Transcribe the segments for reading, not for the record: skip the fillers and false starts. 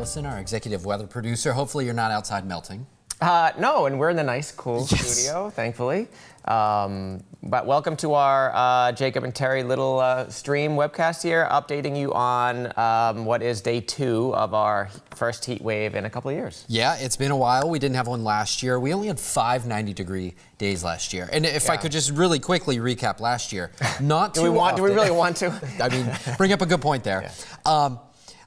Allison, our executive weather producer. Hopefully you're not outside melting. No, and we're in the nice, cool studio, thankfully. But welcome to our Jacob and Terry little stream webcast here, updating you on what is day 2 of our first heat wave in a couple of years. Yeah, it's been a while. We didn't have one last year. We only had 5 90-degree days last year. And if I could just really quickly recap last year, not too often. Do we really want to? I mean, bring up a good point there. Yeah.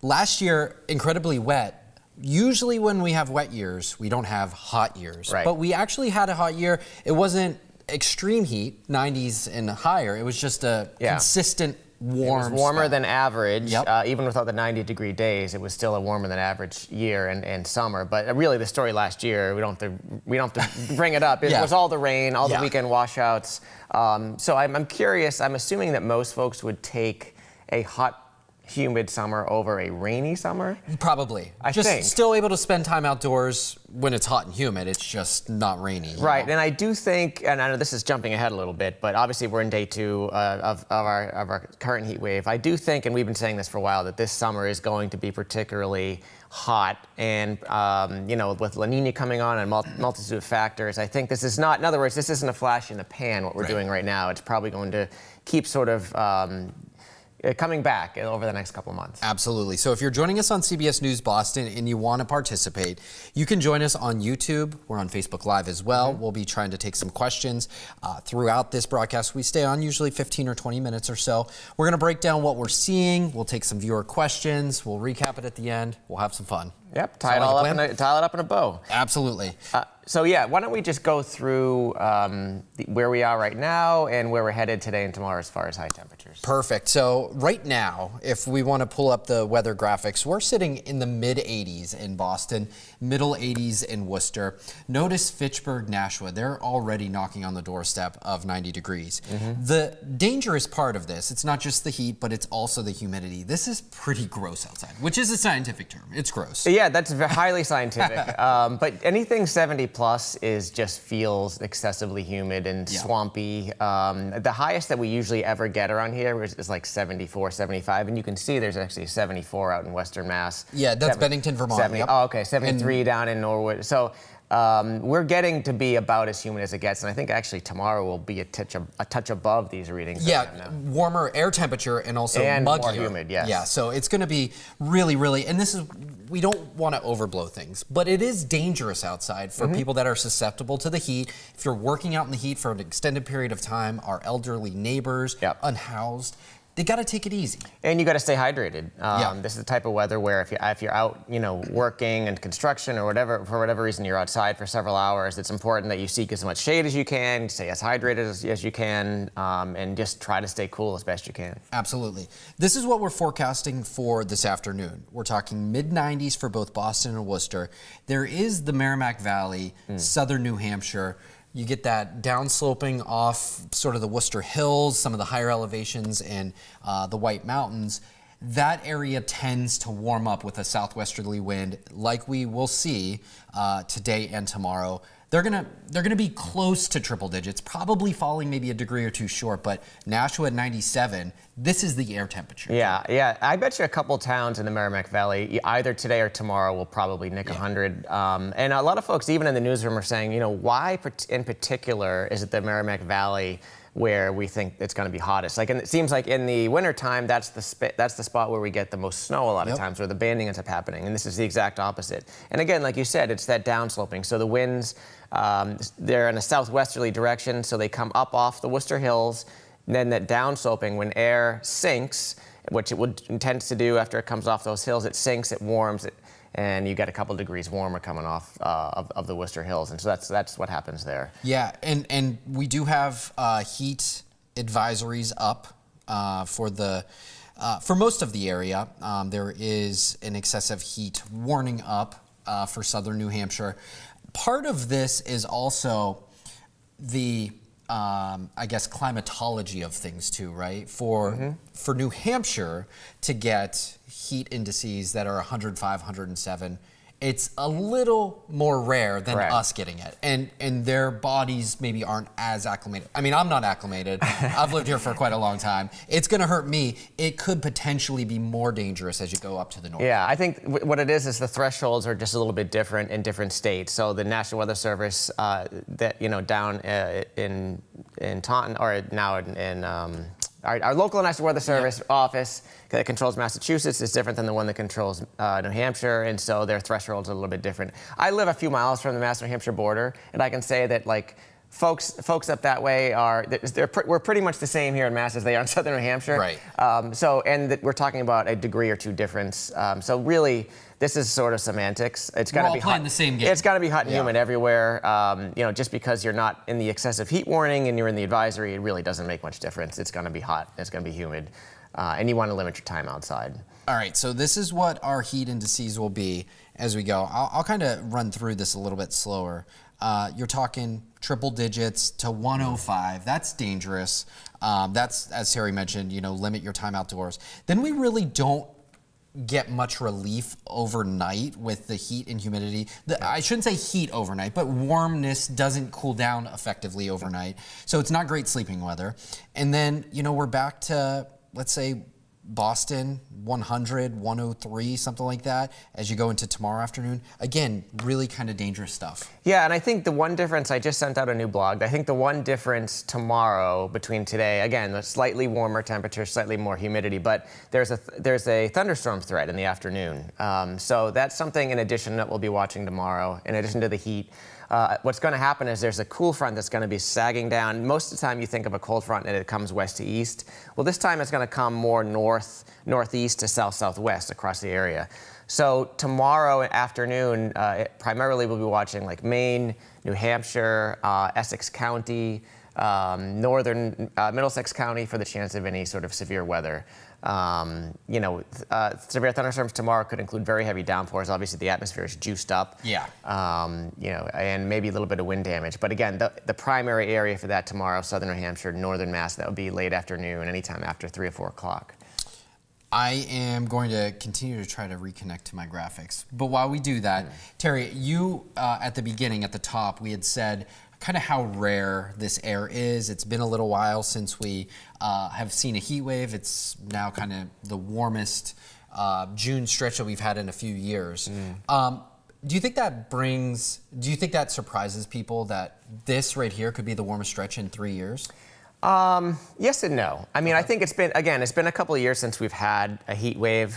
Last year, incredibly wet. Usually when we have wet years, we don't have hot years. Right. But we actually had a hot year. It wasn't extreme heat, 90s and higher. It was just a consistent warm It was warmer spell. than average. Yep. Even without the 90-degree days, it was still a warmer than average year and summer. But really, the story last year, we don't have to bring it up. It was all the rain, all the weekend washouts. So I'm curious. I'm assuming that most folks would take a hot, humid summer over a rainy summer? Probably. I think. Still able to spend time outdoors when it's hot and humid. It's just not rainy. Right, and I do think, and I know this is jumping ahead a little bit, but obviously we're in day 2 of our current heat wave. I do think, and we've been saying this for a while, that this summer is going to be particularly hot, and you know, with La Nina coming on and multitude of factors, I think this is not, in other words, this isn't a flash in the pan, what we're doing right now. It's probably going to keep sort of coming back over the next couple of months. Absolutely. So if you're joining us on CBS News Boston and you want to participate, you can join us on YouTube. We're on Facebook Live as well. We'll be trying to take some questions throughout this broadcast. We stay on usually 15 or 20 minutes or so. We're going to break down what we're seeing. We'll take some viewer questions. We'll recap it at the end. We'll have some fun. Yep, tie it up in a bow. Absolutely. So yeah, why don't we just go through where we are right now and where we're headed today and tomorrow as far as high temperatures. Perfect. So right now, if we want to pull up the weather graphics, we're sitting in the mid 80s in Boston, middle 80s in Worcester. Notice Fitchburg, Nashua, they're already knocking on the doorstep of 90 degrees. The dangerous part of this, it's not just the heat, but it's also the humidity. This is pretty gross outside, which is a scientific term. It's gross. Yeah, that's highly scientific. But anything 70 plus just feels excessively humid and swampy. The highest that we usually ever get around here is like 74, 75, and you can see there's actually 74 out in Western Mass. Yeah, that's Bennington, Vermont. Yep. Oh, okay, 73 down in Norwood. So we're getting to be about as humid as it gets, and I think actually tomorrow will be a touch above these readings. Yeah, warmer air temperature and also muggier. More humid, yes. Yeah, so it's going to be really, and this is, we don't want to overblow things, but it is dangerous outside for people that are susceptible to the heat. If you're working out in the heat for an extended period of time, our elderly neighbors, unhoused, they got to take it easy. And you got to stay hydrated. This is the type of weather where if you're out, you know, working in construction or whatever, for whatever reason you're outside for several hours, it's important that you seek as much shade as you can, stay as hydrated as you can, and just try to stay cool as best you can. Absolutely. This is what we're forecasting for this afternoon. We're talking mid-90s for both Boston and Worcester. There is the Merrimack Valley, southern New Hampshire. You get that downsloping off sort of the Worcester Hills, some of the higher elevations in the White Mountains. That area tends to warm up with a southwesterly wind like we will see today and tomorrow. They're gonna be close to triple digits, probably falling maybe a degree or two short, but Nashua at 97, this is the air temperature. Yeah. I bet you a couple towns in the Merrimack Valley, either today or tomorrow, will probably nick 100. And a lot of folks, even in the newsroom, are saying, you know, why in particular is it the Merrimack Valley where we think it's going to be hottest? Like, and it seems like in the wintertime, that's the spot where we get the most snow a lot of times, where the banding ends up happening. And this is the exact opposite. And again, like you said, it's that downsloping. So the winds, they're in a southwesterly direction, so they come up off the Worcester Hills. And then that downsloping, when air sinks, which it tends to do after it comes off those hills, it sinks, it warms, and you get a couple degrees warmer coming off of the Worcester Hills, and so that's what happens there. Yeah, and we do have heat advisories up for most of the area. There is an excessive heat warning up for southern New Hampshire. Part of this is also the I guess climatology of things too, right? For New Hampshire to get heat indices that are 105, 107, it's a little more rare than Correct. us getting it. And their bodies maybe aren't as acclimated. I mean, I'm not acclimated. I've lived here for quite a long time. It's going to hurt me. It could potentially be more dangerous as you go up to the north. Yeah, I think what it is the thresholds are just a little bit different in different states. So the National Weather Service, that down in Taunton, or now in our local National Weather Service office that controls Massachusetts is different than the one that controls New Hampshire, and so their thresholds are a little bit different. I live a few miles from the Mass-New Hampshire border, and I can say that like folks up that way we're pretty much the same here in Mass as they are in Southern New Hampshire. Right. We're talking about a degree or two difference. So really, this is sort of semantics. It's got to be playing hot. The same game. It's got to be hot and humid everywhere. Just because you're not in the excessive heat warning and you're in the advisory, it really doesn't make much difference. It's going to be hot. It's going to be humid, and you want to limit your time outside. All right, so this is what our heat indices will be as we go. I'll kind of run through this a little bit slower. You're talking triple digits to 105. That's dangerous. That's, as Terry mentioned, limit your time outdoors. Then we really don't get much relief overnight with the heat and humidity. I shouldn't say heat overnight, but warmness doesn't cool down effectively overnight. So it's not great sleeping weather. And then, we're back to, let's say, Boston, 100, 103, something like that, as you go into tomorrow afternoon. Again, really kind of dangerous stuff. Yeah, and I think the one difference, I just sent out a new blog, I think the one difference tomorrow between today, again, the slightly warmer temperature, slightly more humidity, but there's a thunderstorm threat in the afternoon. So that's something in addition that we'll be watching tomorrow, in addition to the heat. What's going to happen is there's a cool front that's going to be sagging down. Most of the time you think of a cold front and it comes west to east. Well, this time it's going to come more northeast to southwest across the area. So tomorrow afternoon, primarily we'll be watching like Maine, New Hampshire, Essex County, northern Middlesex County for the chance of any sort of severe weather. Severe thunderstorms tomorrow could include very heavy downpours. Obviously, the atmosphere is juiced up. Yeah. And maybe a little bit of wind damage. But again, the primary area for that tomorrow, southern New Hampshire, northern Mass, that would be late afternoon, anytime after 3 or 4 o'clock. I am going to continue to try to reconnect to my graphics. But while we do that, Terry, you, at the beginning, at the top, we had said kind of how rare this air is. It's been a little while since we have seen a heat wave. It's now kind of the warmest June stretch that we've had in a few years. Do you think that surprises people that this right here could be the warmest stretch in 3 years? Yes and no. I mean, I think it's been a couple of years since we've had a heat wave,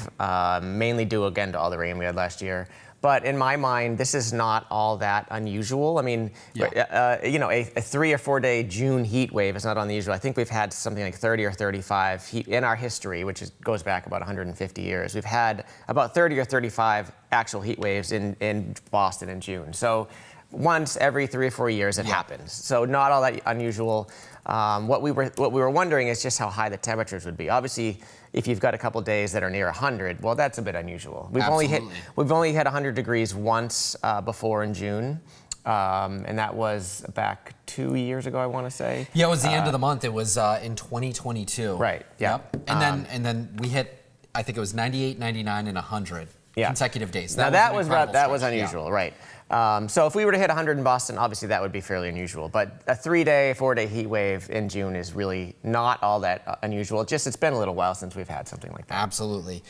mainly due again to all the rain we had last year. But in my mind, this is not all that unusual. I mean, a 3 or 4 day June heat wave is not unusual. I think we've had something like 30 or 35 heat in our history, which goes back about 150 years. We've had about 30 or 35 actual heat waves in Boston in June. So once every 3 or 4 years it happens. So not all that unusual. What we were wondering is just how high the temperatures would be. Obviously, if you've got a couple days that are near 100, well, that's a bit unusual. We've only hit 100 degrees once before in June, and that was back 2 years ago, I want to say. Yeah, it was the end of the month. It was in 2022. Right. Yeah. Yep. And then we hit, I think it was 98, 99, and 100 consecutive days. That was unusual, right? So if we were to hit 100 in Boston, obviously that would be fairly unusual. But a 3 day, 4 day heat wave in June is really not all that unusual. It's been a little while since we've had something like that. Absolutely.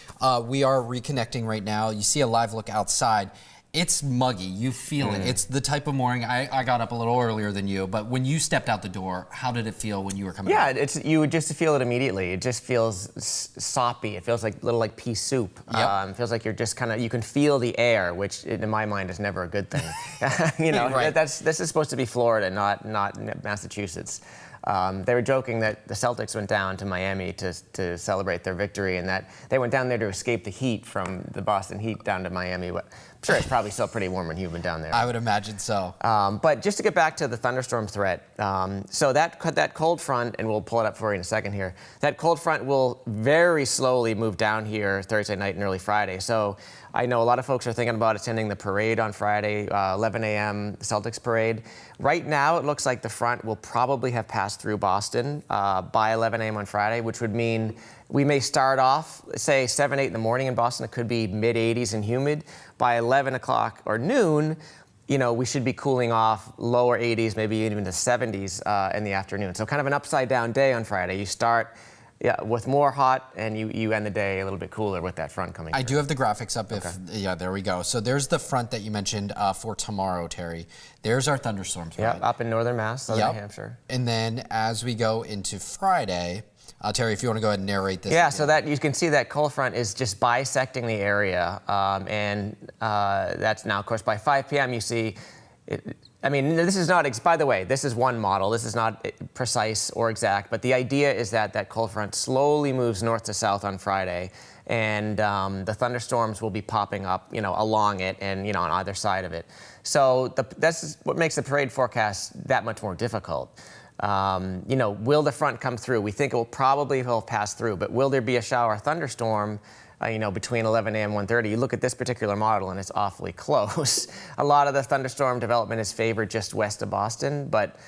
We are reconnecting right now. You see a live look outside. It's muggy. You feel it. It's the type of morning. I got up a little earlier than you, but when you stepped out the door, how did it feel when you were coming out? Yeah, you would just feel it immediately. It just feels soppy. It feels like a little like pea soup. It feels like you're just you can feel the air, which in my mind is never a good thing. Right. This is supposed to be Florida, not Massachusetts. They were joking that the Celtics went down to Miami to celebrate their victory, and that they went down there to escape the heat from the Boston Heat down to Miami. But I'm sure it's probably still pretty warm and humid down there. I would imagine so. But just to get back to the thunderstorm threat, so that cold front, and we'll pull it up for you in a second here, that cold front will very slowly move down here Thursday night and early Friday. So I know a lot of folks are thinking about attending the parade on Friday, 11 a.m. Celtics parade. Right now, it looks like the front will probably have passed through Boston by 11 a.m. on Friday, which would mean we may start off, say, 7, 8 in the morning in Boston. It could be mid-80s and humid. By 11 o'clock or noon, we should be cooling off lower 80s, maybe even the 70s in the afternoon. So kind of an upside-down day on Friday. You start with more hot, and you end the day a little bit cooler with that front coming through. I do have the graphics up. Okay. Yeah, there we go. So there's the front that you mentioned for tomorrow, Terry. There's our thunderstorms. Yeah, right? up in northern Mass, southern Hampshire. And then as we go into Friday, Terry, if you want to go ahead and narrate this. Yeah, so that you can see that cold front is just bisecting the area, and that's now, of course, by 5 p.m. you see. This is not, by the way, this is one model. This is not precise or exact, but the idea is that cold front slowly moves north to south on Friday, and the thunderstorms will be popping up, along it and, on either side of it. So that's what makes the parade forecast that much more difficult. Will the front come through? We think it will probably pass through, but will there be a shower thunderstorm? Between 11 a.m. and 1:30, you look at this particular model and it's awfully close. A lot of the thunderstorm development is favored just west of Boston, but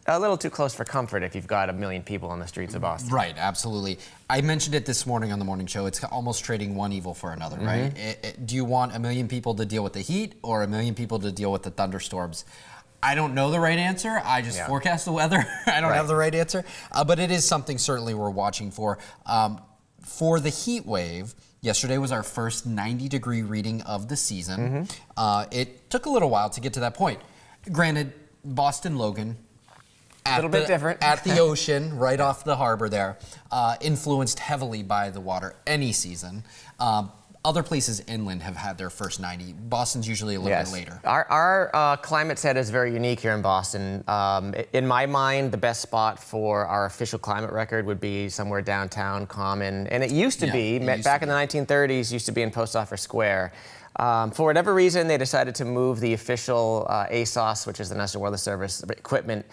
a little too close for comfort if you've got 1 million people on the streets of Boston. Right, absolutely. I mentioned it this morning on the morning show. It's almost trading one evil for another, right? Do you want 1 million people to deal with the heat or 1 million people to deal with the thunderstorms? I don't know the right answer. I just forecast the weather. I don't have the right answer. But it is something certainly we're watching for. For the heat wave, yesterday was our first 90-degree reading of the season. It took a little while to get to that point. Granted, Boston Logan, a little bit different. at the ocean, right off the harbor there, influenced heavily by the water any season. Other places inland have had their first 90. Boston's usually a little bit later. Our climate set is very unique here in Boston. In my mind, the best spot for our official climate record would be somewhere downtown Common. And it used to be, back in the 1930s, used to be in Post Office Square. For whatever reason, they decided to move the official ASOS, which is the National Weather Service equipment,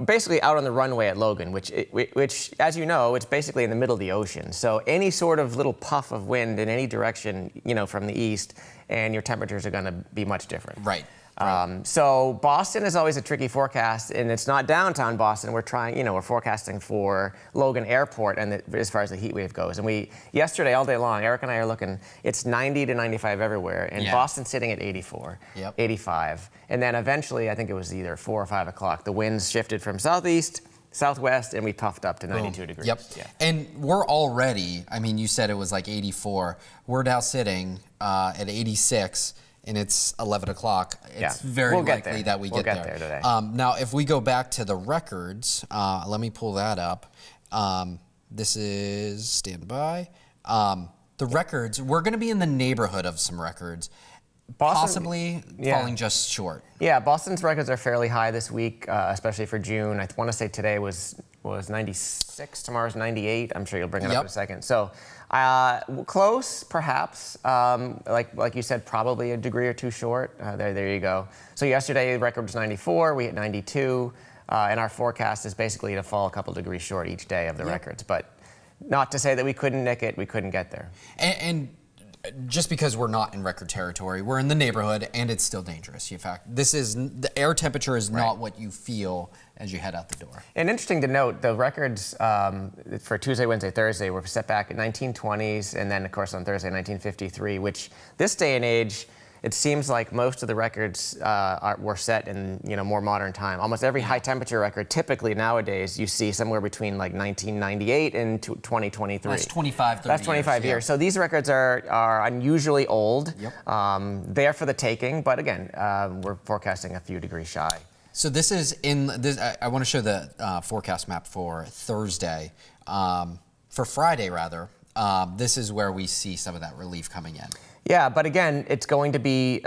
basically out on the runway at Logan, which, as you know, it's basically in the middle of the ocean. So any sort of little puff of wind in any direction, from the east, and your temperatures are going to be much different. Right. So Boston is always a tricky forecast, and it's not downtown Boston. We're we're forecasting for Logan Airport, and as far as the heat wave goes. And yesterday, all day long, Eric and I are looking, it's 90 to 95 everywhere, and Boston's sitting at 84, 85. And then eventually, I think it was either 4 or 5 o'clock, the winds shifted from southeast, southwest, and we puffed up to 92 degrees. Yep. Yeah. And we're already, you said it was like 84. We're now sitting at 86. And it's 11 o'clock. It's very likely that we'll get there today. Now, if we go back to the records, let me pull that up. This is, stand by. The records, we're going to be in the neighborhood of some records, possibly falling just short. Yeah, Boston's records are fairly high this week, especially for June. I want to say today was 96, tomorrow's 98. I'm sure you'll bring it up in a second. So close, perhaps. Like you said, probably a degree or two short. There you go. So yesterday the record was 94. We hit 92, and our forecast is basically to fall a couple degrees short each day of the records. But not to say that we couldn't nick it. We couldn't get there. And just because we're not in record territory, we're in the neighborhood, and it's still dangerous. In fact, the air temperature is not what you feel as you head out the door. And interesting to note, the records for Tuesday, Wednesday, Thursday were set back at 1920s, and then, of course, on Thursday, 1953, which this day and age, it seems like most of the records were set in more modern time. Almost every high temperature record, typically nowadays, you see somewhere between like 1998 and 2023. That's 25, 30 That's 25 years. So these records are unusually old. There for the taking, but again, we're forecasting a few degrees shy. So this is I want to show the forecast map for Thursday. For Friday, rather, this is where we see some of that relief coming in. Yeah, but again, it's going to be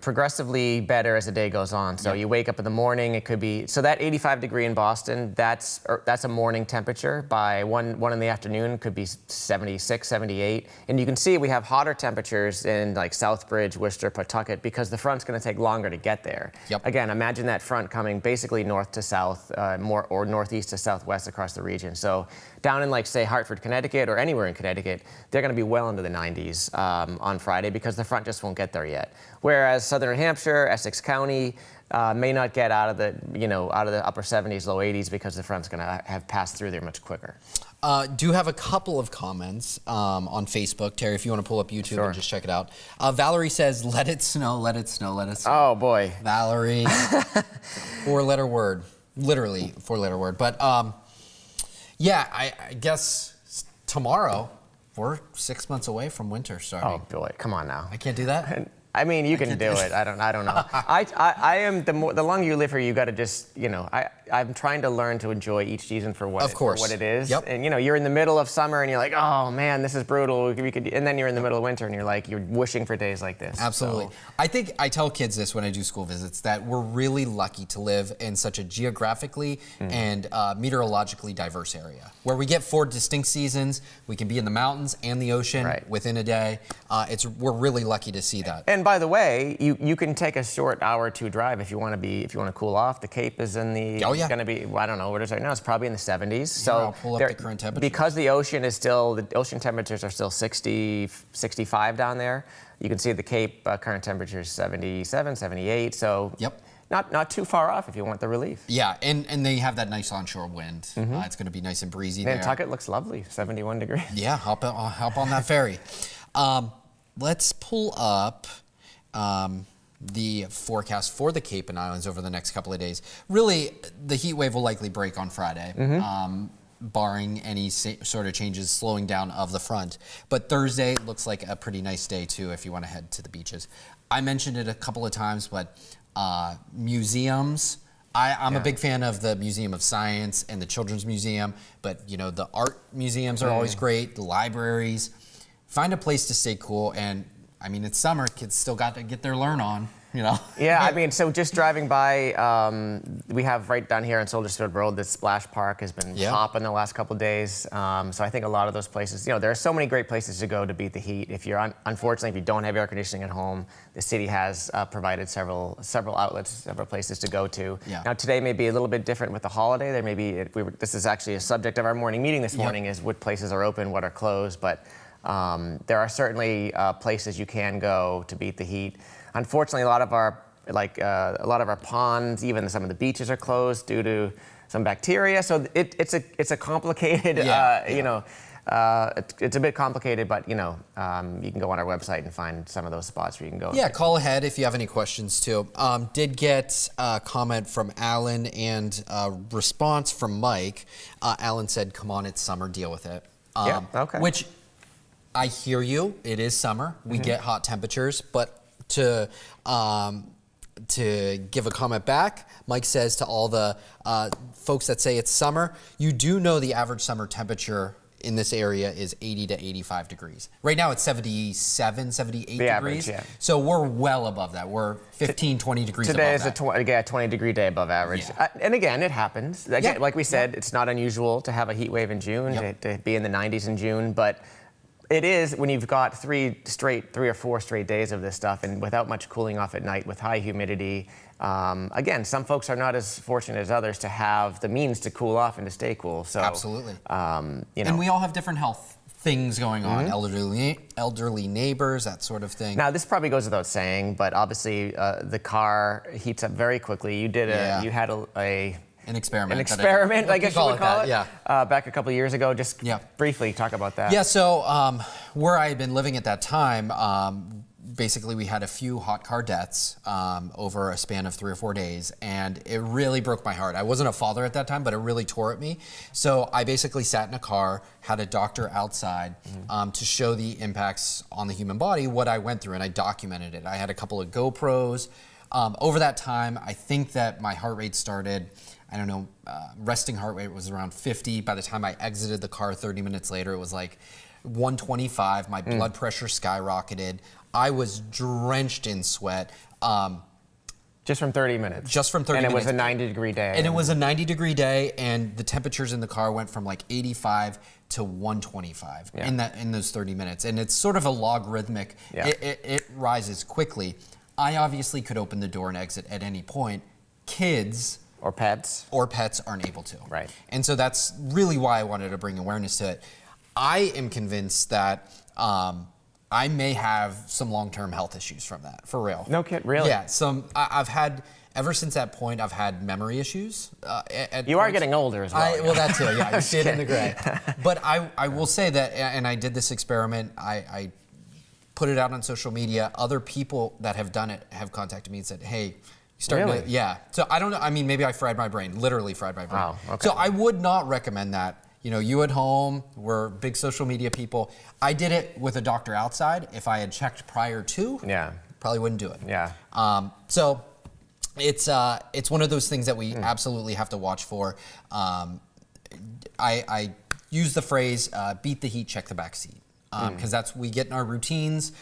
progressively better as the day goes on. So you wake up in the morning, it could be, so that 85 degree in Boston, that's a morning temperature. By one in the afternoon, could be 76, 78. And you can see we have hotter temperatures in like Southbridge, Worcester, Pawtucket, because the front's going to take longer to get there. Again, imagine that front coming basically north to south, or northeast to southwest across the region. So down in, like, say, Hartford, Connecticut, or anywhere in Connecticut, they're going to be well into the 90s on on Friday because the front just won't get there yet. Whereas Southern New Hampshire, Essex County may not get out of the upper 70s, low 80s because the front's going to have passed through there much quicker. Do have a couple of comments on Facebook. Terry, if you want to pull up YouTube Sure. and just check it out. Valerie says, let it snow, let it snow, let it snow. Oh, boy. Valerie, four-letter word, literally four-letter word. But yeah, I guess tomorrow, we're 6 months away from winter starting. Oh, boy. Come on now. I can't do that? I mean, you can do it. I don't know. I am the longer you live here, you got to just, I'm trying to learn to enjoy each season for what it is. Yep. And you're in the middle of summer and you're like, oh man, this is brutal. And then you're in the middle of winter and you're wishing for days like this. Absolutely. So. I think I tell kids this when I do school visits, that we're really lucky to live in such a geographically and meteorologically diverse area where we get 4 distinct seasons. We can be in the mountains and the ocean within a day. We're really lucky to see that. And by the way, you can take a short hour or 2 drive if you want to cool off. The Cape is in the going to be, I don't know what it is right now. It's probably in the 70s. So I'll pull up the current temperature. Because the ocean temperatures are still 60, 65 down there. You can see the Cape current temperature is 77, 78. So not too far off if you want the relief. Yeah, and they have that nice onshore wind. It's going to be nice and breezy there. Nantucket looks lovely, 71 degrees. Yeah, hop on that ferry. Let's pull up the forecast for the Cape and Islands over the next couple of days. Really, the heat wave will likely break on Friday, barring any sort of changes, slowing down of the front. But Thursday looks like a pretty nice day, too, if you want to head to the beaches. I mentioned it a couple of times, but museums. I'm a big fan of the Museum of Science and the Children's Museum, but, the art museums are always great, the libraries. Find a place to stay cool, and I mean, it's summer, kids still got to get their learn on, Yeah, I mean, so just driving by, we have right down here on Soldiersfield Road, this splash park has been hopping the last couple of days. So I think a lot of those places, there are so many great places to go to beat the heat. If you're, unfortunately, if you don't have air conditioning at home, the city has provided several outlets, several places to go to. Yeah. Now, today may be a little bit different with the holiday. There may be, this is actually a subject of our morning meeting this morning, is what places are open, what are closed, but there are certainly places you can go to beat the heat. Unfortunately, a lot of our ponds, even some of the beaches, are closed due to some bacteria. So it's a complicated, it's a bit complicated, but you can go on our website and find some of those spots where you can go. Yeah, call ahead if you have any questions too. Did get a comment from Alan and a response from Mike. Alan said, "Come on, it's summer, deal with it." Okay. Which I hear you. It is summer. We get hot temperatures, but to give a comment back, Mike says to all the folks that say it's summer, you do know the average summer temperature in this area is 80 to 85 degrees. Right now it's 77, 78 the degrees. average, yeah. So we're well above that. We're 15, 20 degrees Today above is a 20-degree day above average. Yeah. And again, it happens. Again, like we said, it's not unusual to have a heat wave in June, to be in the 90s in June, but it is when you've got 3 or 4 straight days of this stuff and without much cooling off at night with high humidity. Again, some folks are not as fortunate as others to have the means to cool off and to stay cool. So absolutely. And we all have different health things going on, elderly neighbors, that sort of thing. Now, this probably goes without saying, but obviously the car heats up very quickly. You had an experiment. I guess you would call it. Yeah. Back a couple of years ago. Just briefly talk about that. Yeah. So where I had been living at that time, basically we had a few hot car deaths over a span of 3 or 4 days, and it really broke my heart. I wasn't a father at that time, but it really tore at me. So I basically sat in a car, had a doctor outside to show the impacts on the human body, what I went through, and I documented it. I had a couple of GoPros. Over that time, I think that my heart rate started, I don't know, resting heart rate was around 50. By the time I exited the car 30 minutes later, it was like 125. My blood pressure skyrocketed. I was drenched in sweat. Just from 30 minutes. Just from 30 minutes. And it was a 90-degree day. And it was a 90-degree day, and the temperatures in the car went from like 85 to 125 in those 30 minutes. And it's sort of a logarithmic. It rises quickly. I obviously could open the door and exit at any point. Kids or pets aren't able to. Right. And so that's really why I wanted to bring awareness to it. I am convinced that I may have some long-term health issues from that, for real. No kid, really? Yeah, I've had, ever since that point, I've had memory issues. You are getting older as well. Well, that too, yeah, you see it in the gray. But I will say that, and I did this experiment, I put it out on social media. Other people that have done it have contacted me and said, hey, Really? Yeah. So I don't know, I mean, maybe I fried my brain, literally fried my brain. Wow, okay. So I would not recommend that. You know, you at home, we're big social media people. I did it with a doctor outside. If I had checked prior to, probably wouldn't do it. Yeah. So it's one of those things that we absolutely have to watch for. I use the phrase, beat the heat, check the back seat. Because that's, we get in our routines,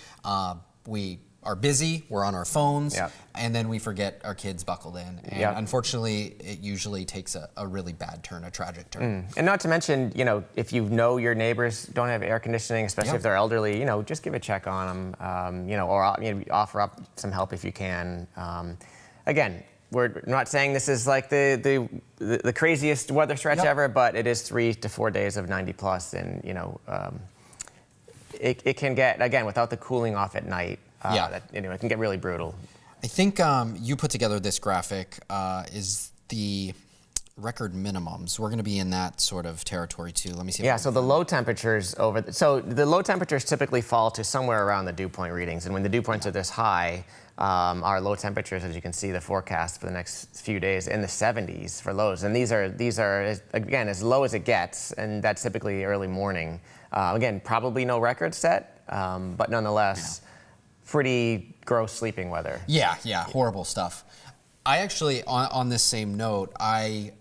we are busy, we're on our phones, and then we forget our kids buckled in. And unfortunately, it usually takes a really bad turn, a tragic turn. And not to mention, you know, if you know your neighbors don't have air conditioning, especially if they're elderly, you know, just give a check on them, you know, or offer up some help if you can. Again, we're not saying this is like the craziest weather stretch ever, but it is 3 to 4 days of 90 plus, and you know, it can get, again, without the cooling off at night, that, you know, it can get really brutal. I think you put together this graphic, is the record minimums. We're going to be in that sort of territory too. Let me see. So the low temperatures so the low temperatures typically fall to somewhere around the dew point readings, and when the dew points are this high, our low temperatures, as you can see, the forecast for the next few days in the 70s for lows, and these are again as low as it gets, and that's typically early morning. Again, probably no record set, but nonetheless, pretty gross sleeping weather. Yeah, horrible stuff. I actually, on this same note, I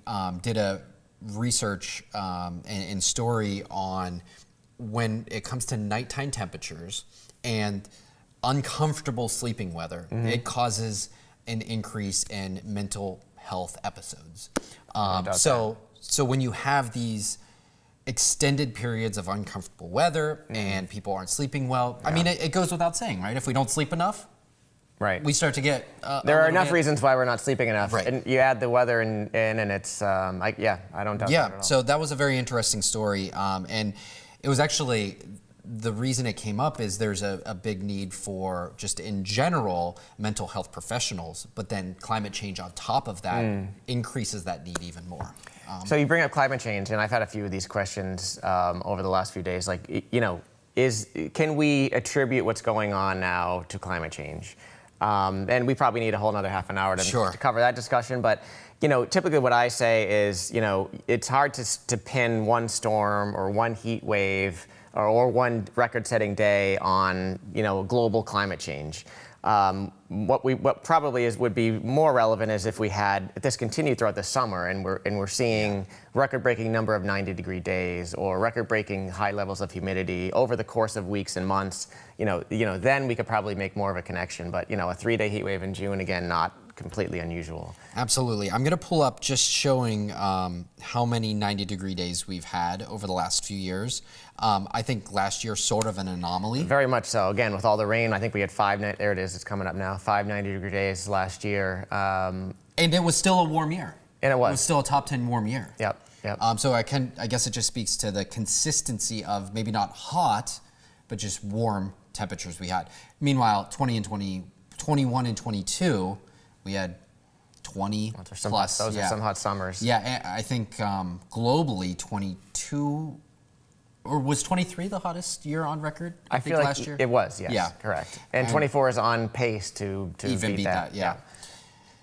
did a research and story on when it comes to nighttime temperatures and uncomfortable sleeping weather. It causes an increase in mental health episodes. So when you have these extended periods of uncomfortable weather and people aren't sleeping well, I mean, it goes without saying, right? If we don't sleep enough, we start to get there are enough reasons why we're not sleeping enough, right? And you add the weather in and it's I don't doubt that at all. So that was a very interesting story, and it was actually, the reason it came up is there's a big need for, just in general, mental health professionals, but then climate change on top of that increases that need even more. So you bring up climate change, and I've had a few of these questions over the last few days, like, you know, can we attribute what's going on now to climate change? And we probably need a whole another half an hour to cover that discussion. But, you know, typically what I say is, you know, it's hard to pin one storm or one heat wave or one record-setting day on, you know, global climate change. What probably would be more relevant is if this continued throughout the summer, and we're seeing record-breaking number of 90-degree days or record-breaking high levels of humidity over the course of weeks and months. You know, then we could probably make more of a connection. But, you know, a 3-day heat wave in June, again, not completely unusual. Absolutely. I'm going to pull up just showing how many 90-degree days we've had over the last few years. I think last year sort of an anomaly. Very much so. Again, with all the rain, I think we had there it is, it's coming up now, 5 90-degree days last year. And it was still a warm year. And it was. It was still a top 10 warm year. Yep. So I guess it just speaks to the consistency of maybe not hot, but just warm temperatures we had. Meanwhile, 21 and 22, we had 20 plus. Those are some hot summers. Yeah, I think globally 22, or was 23 the hottest year on record? I feel like last year? It was, yes. Yeah. Correct. And 24 is on pace to even beat that. Yeah.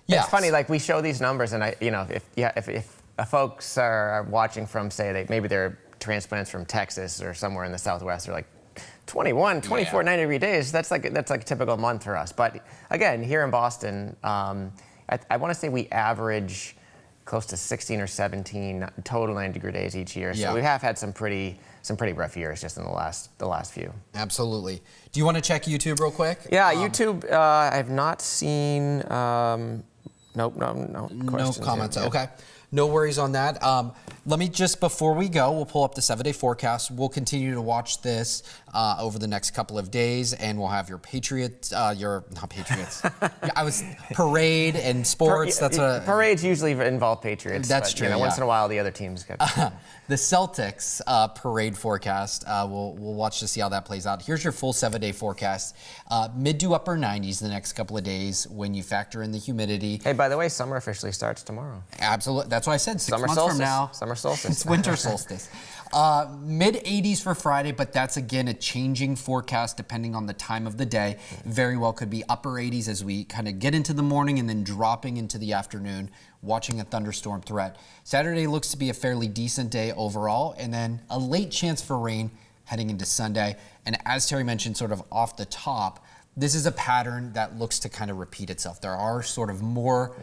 It's funny, like we show these numbers, and if folks are watching from, say, maybe they're transplants from Texas or somewhere in the Southwest, they're like, 21, 24 90-degree days, that's like a typical month for us. But again, here in Boston, I want to say we average close to 16 or 17 total 90-degry days each year. So we have had some pretty rough years just in the last few. Absolutely. Do you want to check YouTube real quick? Yeah, YouTube. I've not seen. Nope, no comments. yet. Okay. No worries on that. Let me just, before we go, we'll pull up the 7-day forecast. We'll continue to watch this over the next couple of days, and we'll have your Patriots, not Patriots. Yeah, I was parade and sports. Parades usually involve Patriots. That's but, true. Once in a while, the other teams get. The Celtics parade forecast. We'll watch to see how that plays out. Here's your full 7-day forecast. Mid to upper 90s the next couple of days when you factor in the humidity. Hey, by the way, summer officially starts tomorrow. Absolutely. That's why I said 6 Summer months solstice. from now. Summer solstice. It's winter solstice. Mid 80s for Friday, but that's again a changing forecast depending on the time of the day. Very well could be upper 80s as we kind of get into the morning and then dropping into the afternoon, watching a thunderstorm threat. Saturday looks to be a fairly decent day overall, and then a late chance for rain heading into Sunday. And as Terry mentioned sort of off the top, this is a pattern that looks to kind of repeat itself. There are sort of more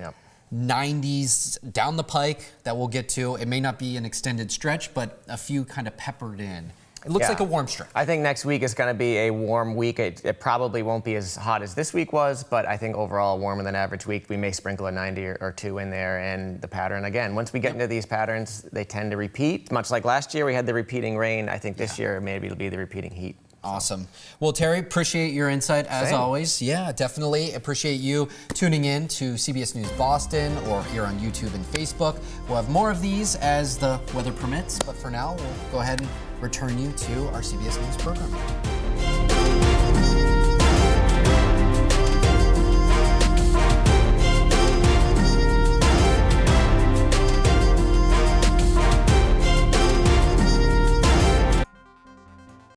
90s down the pike that we'll get to. It may not be an extended stretch, but a few kind of peppered in. It looks like a warm stretch. I think next week is going to be a warm week. It probably won't be as hot as this week was, but I think overall warmer than average week. We may sprinkle a 90 or 2 in there, and the pattern, again, once we get into these patterns, they tend to repeat. Much like last year, we had the repeating rain. I think this year maybe it'll be the repeating heat. Awesome. Well, Terry, appreciate your insight as always. Yeah, definitely appreciate you tuning in to CBS News Boston or here on YouTube and Facebook. We'll have more of these as the weather permits, but for now, we'll go ahead and return you to our CBS News programming.